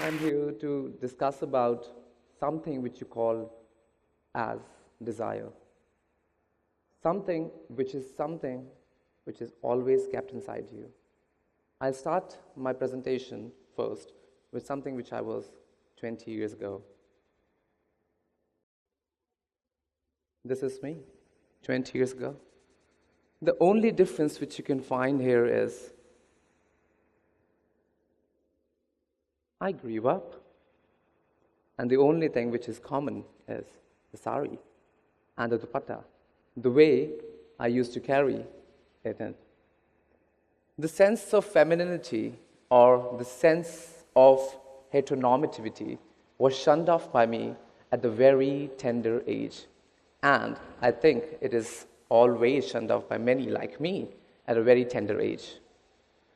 I'm here to discuss about something which you call as desire. Something which is always kept inside you. I'll start my presentation first with something which I was 20 years ago. This is me, 20 years ago. The only difference which you can find here is I grew up, and the only thing which is common is the sari and the dupatta, the way I used to carry it in. The sense of femininity or the sense of heteronormativity was shunned off by me at the very tender age. And I think it is always shunned off by many like me at a very tender age.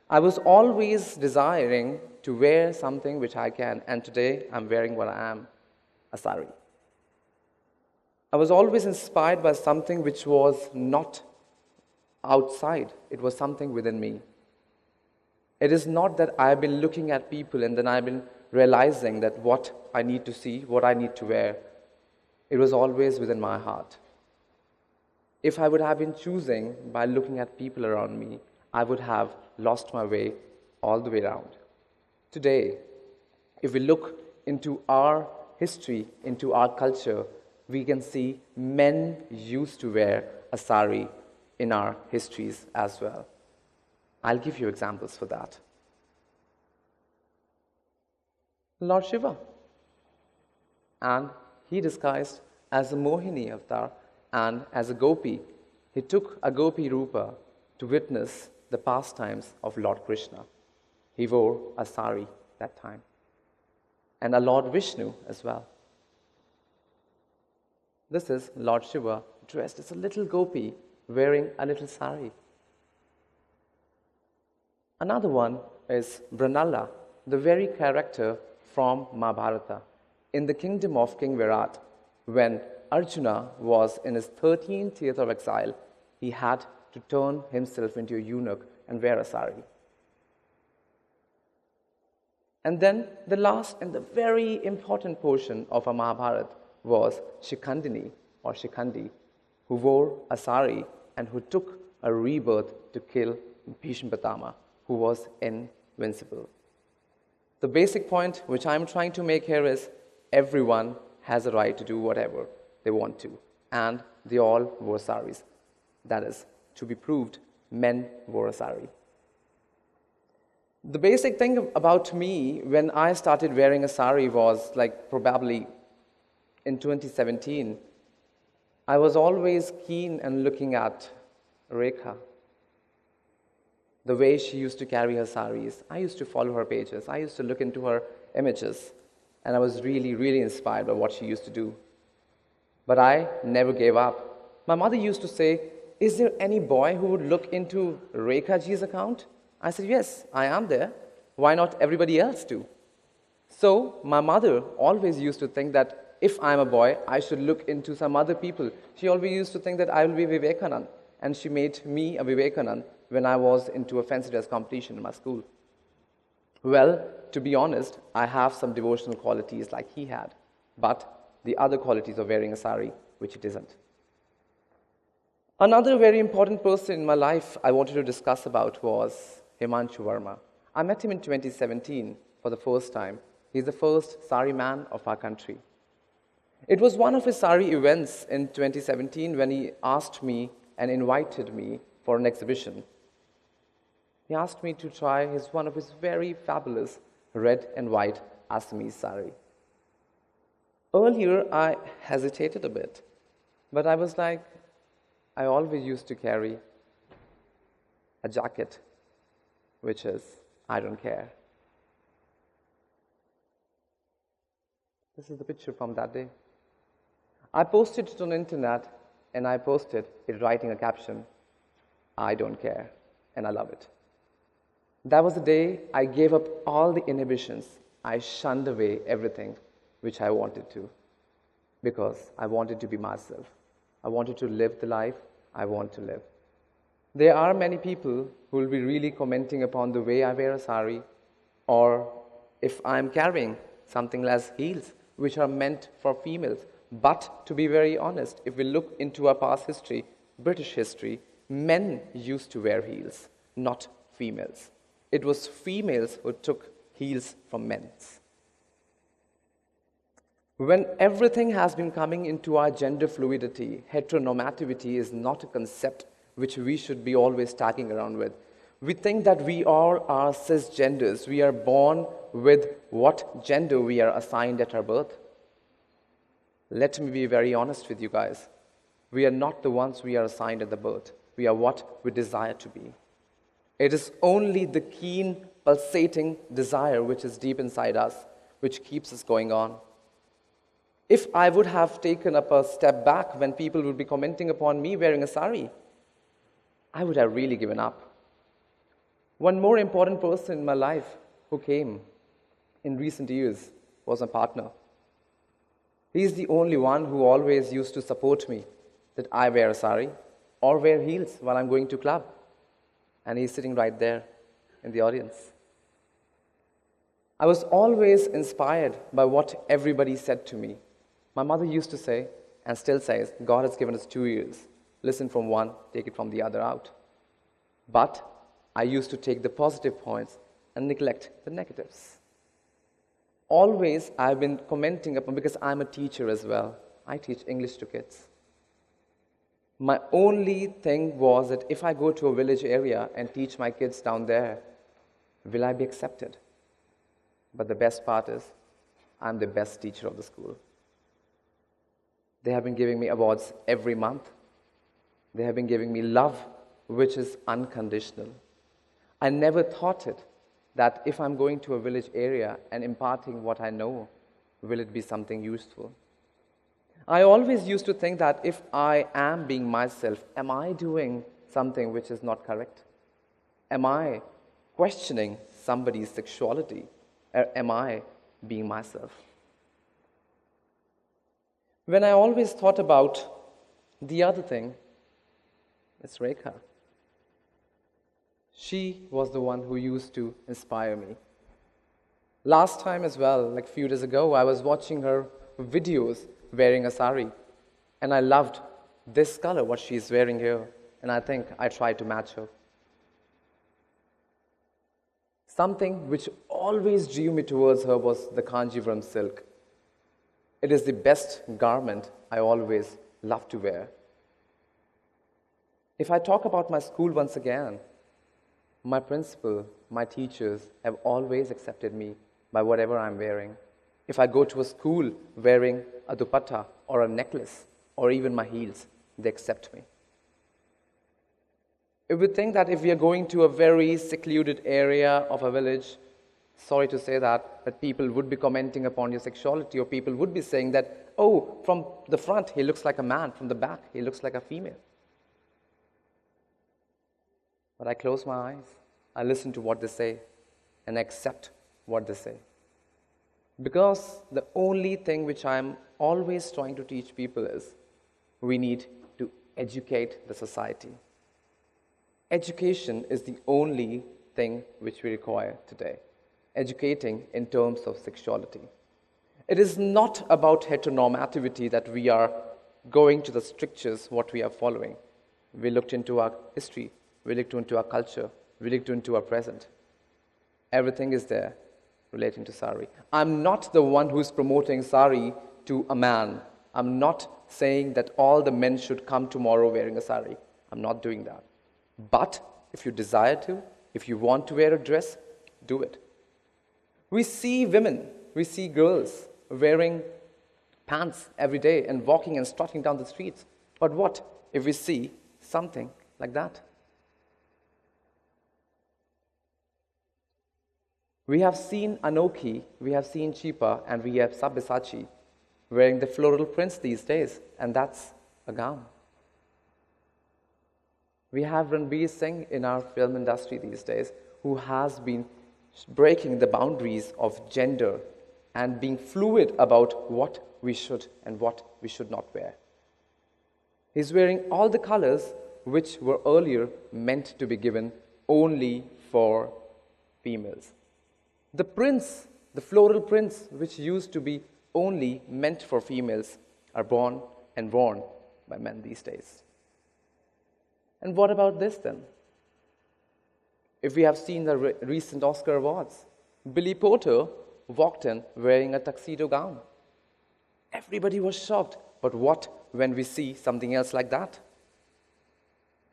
I was always desiring to wear something which I can, and today I'm wearing what I am, a sari. I was always inspired by something which was not outside, it was something within me. It is not that I've been looking at people and then I've been realizing that what I need to see, what I need to wear. It was always within my heart. If I would have been choosing by looking at people around me, I would have lost my way all the way around. Today, if we look into our history, into our culture, we can see men used to wear a sari in our histories as well. I'll give you examples for that. Lord Shiva, and he disguised as a Mohini avatar and as a gopi. He took a gopi rupa to witness the pastimes of Lord Krishna. He wore a sari that time. And a Lord Vishnu as well. This is Lord Shiva dressed as a little gopi wearing a little sari. Another one is Branala, the very character from Mahabharata. In the kingdom of King Virat, when Arjuna was in his 13th year of exile, he had to turn himself into a eunuch and wear a sari. And then the last and the very important portion of a Mahabharata was Shikhandini or Shikhandi, who wore a sari and who took a rebirth to kill Bhishma Pitama, who was invincible. The basic point which I'm trying to make here is everyone has a right to do whatever they want to, and they all wore saris. That is, to be proved, men wore a sari. The basic thing about me when I started wearing a sari was like probably in 2017. I was always keen and looking at Rekha, the way she used to carry her saris. I used to follow her pages. I used to look into her images, and I was really, really inspired by what she used to do. But I never gave up. My mother used to say, "Is there any boy who would look into Rekha ji's account?" I said, "Yes, I am there. Why not everybody else do?" So my mother always used to think that if I'm a boy, I should look into some other people. She always used to think that I will be Vivekanand, and she made me a Vivekanand when I was into a fancy dress competition in my school. Well, to be honest, I have some devotional qualities like he had, but the other qualities of wearing a sari, which it isn't. Another very important person in my life I wanted to discuss about was Himanshu Verma. I met him in 2017 for the first time. He's the first sari man of our country. It was one of his sari events in 2017 when he asked me and invited me for an exhibition. He asked me to try one of his very fabulous red and white Assamese sari. Earlier, I hesitated a bit, but I was like, I always used to carry a jacket, which is, I don't care. This is the picture from that day. I posted it on the internet, and I posted it writing a caption, "I don't care, and I love it." That was the day I gave up all the inhibitions. I shunned away everything which I wanted to, because I wanted to be myself. I wanted to live the life I want to live. There are many people who will be really commenting upon the way I wear a sari or if I'm carrying something as heels, which are meant for females. But to be very honest, if we look into our past history, British history, men used to wear heels, not females. It was females who took heels from men. When everything has been coming into our gender fluidity, heteronormativity is not a concept which we should be always tagging around with. We think that we all are cisgenders. We are born with what gender we are assigned at our birth. Let me be very honest with you guys. We are not the ones we are assigned at the birth. We are what we desire to be. It is only the keen, pulsating desire which is deep inside us, which keeps us going on. If I would have taken up a step back when people would be commenting upon me wearing a sari, I would have really given up. One more important person in my life who came in recent years was my partner. He's the only one who always used to support me that I wear a sari or wear heels while I'm going to club. And he's sitting right there in the audience. I was always inspired by what everybody said to me. My mother used to say, and still says, God has given us 2 ears. Listen from one, take it from the other out. But I used to take the positive points and neglect the negatives. Always I've been commenting upon, because I'm a teacher as well. I teach English to kids. My only thing was that if I go to a village area and teach my kids down there, will I be accepted? But the best part is, I'm the best teacher of the school. They have been giving me awards every month. They have been giving me love, which is unconditional. I never thought it, that if I'm going to a village area and imparting what I know, will it be something useful? I always used to think that if I am being myself, am I doing something which is not correct? Am I questioning somebody's sexuality? Or am I being myself? When I always thought about the other thing, it's Rekha. She was the one who used to inspire me. Last time as well, like a few days ago, I was watching her videos wearing a sari. And I loved this color, what she's wearing here. And I think I tried to match her. Something which always drew me towards her was the Kanjivaram silk. It is the best garment I always love to wear. If I talk about my school once again, my principal, my teachers have always accepted me by whatever I'm wearing. If I go to a school wearing a dupatta or a necklace or even my heels, they accept me. If we think that if we are going to a very secluded area of a village, sorry to say that people would be commenting upon your sexuality, or people would be saying that, oh, from the front he looks like a man, from the back he looks like a female. But I close my eyes, I listen to what they say, and accept what they say. Because the only thing which I'm always trying to teach people is, we need to educate the society. Education is the only thing which we require today. Educating in terms of sexuality. It is not about heteronormativity that we are going to the strictures, what we are following. We looked into our history, we looked into our culture, we looked into our present. Everything is there relating to sari. I'm not the one who's promoting sari to a man. I'm not saying that all the men should come tomorrow wearing a sari. I'm not doing that. But if you desire to, if you want to wear a dress, do it. We see women, we see girls wearing pants every day and walking and strutting down the streets. But what if we see something like that? We have seen Anoki, we have seen Chipa, and we have Sabyasachi wearing the floral prints these days, and that's a gown. We have Ranveer Singh in our film industry these days, who has been breaking the boundaries of gender and being fluid about what we should and what we should not wear. He's wearing all the colors which were earlier meant to be given only for females. The prints the floral prints, which used to be only meant for females, are born and worn by men these days. And what about this then? If we have seen the recent Oscar awards, Billy Porter walked in wearing a tuxedo gown. Everybody was shocked, but what when we see something else like that?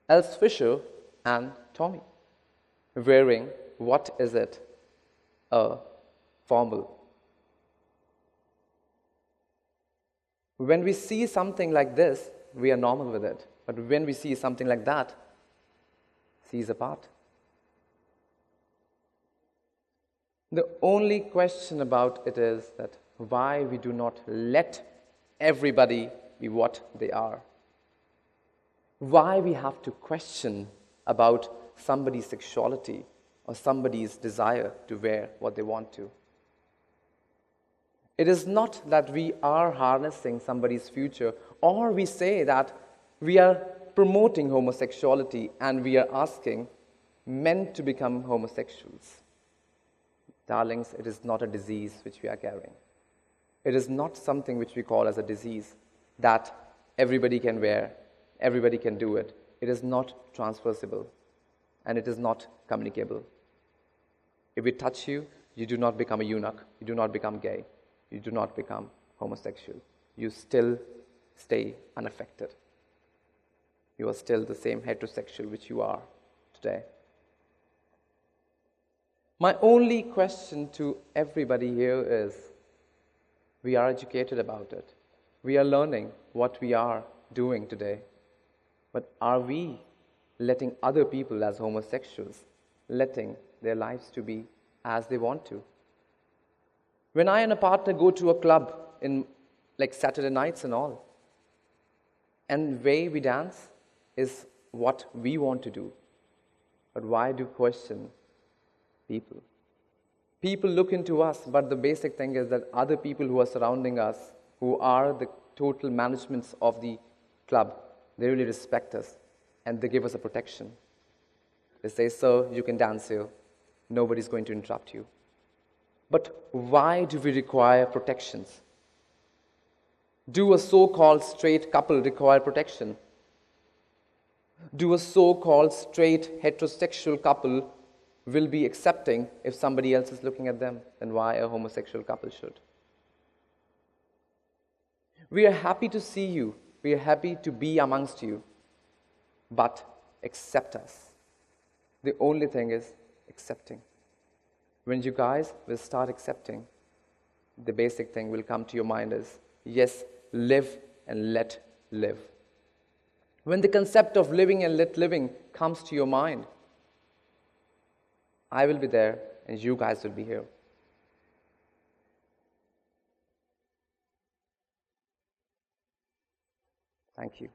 Els Fisher and Tommy wearing, what is it? A formal. When we see something like this, we are normal with it. But when we see something like that, sees apart. The only question about it is that why we do not let everybody be what they are. Why we have to question about somebody's sexuality or somebody's desire to wear what they want to. It is not that we are harnessing somebody's future, or we say that we are promoting homosexuality and we are asking men to become homosexuals. Darlings, it is not a disease which we are carrying. It is not something which we call as a disease that everybody can wear, everybody can do it. It is not transversible, and it is not communicable. If we touch you, you do not become a eunuch, you do not become gay, you do not become homosexual. You still stay unaffected. You are still the same heterosexual which you are today. My only question to everybody here is, we are educated about it. We are learning what we are doing today. But are we letting other people as homosexuals, letting their lives to be as they want to? When I and a partner go to a club in like Saturday nights and all, and the way we dance is what we want to do. But why do question people? People look into us, but the basic thing is that other people who are surrounding us, who are the total managements of the club, they really respect us and they give us a protection. They say, sir, you can dance here. Nobody's going to interrupt you. But why do we require protections? Do a so-called straight couple require protection? Do a so-called straight heterosexual couple will be accepting if somebody else is looking at them? Then why a homosexual couple should? We are happy to see you. We are happy to be amongst you. But accept us. The only thing is accepting. When you guys will start accepting, the basic thing will come to your mind is, yes, live and let live. When the concept of living and let living comes to your mind, I will be there and you guys will be here. Thank you.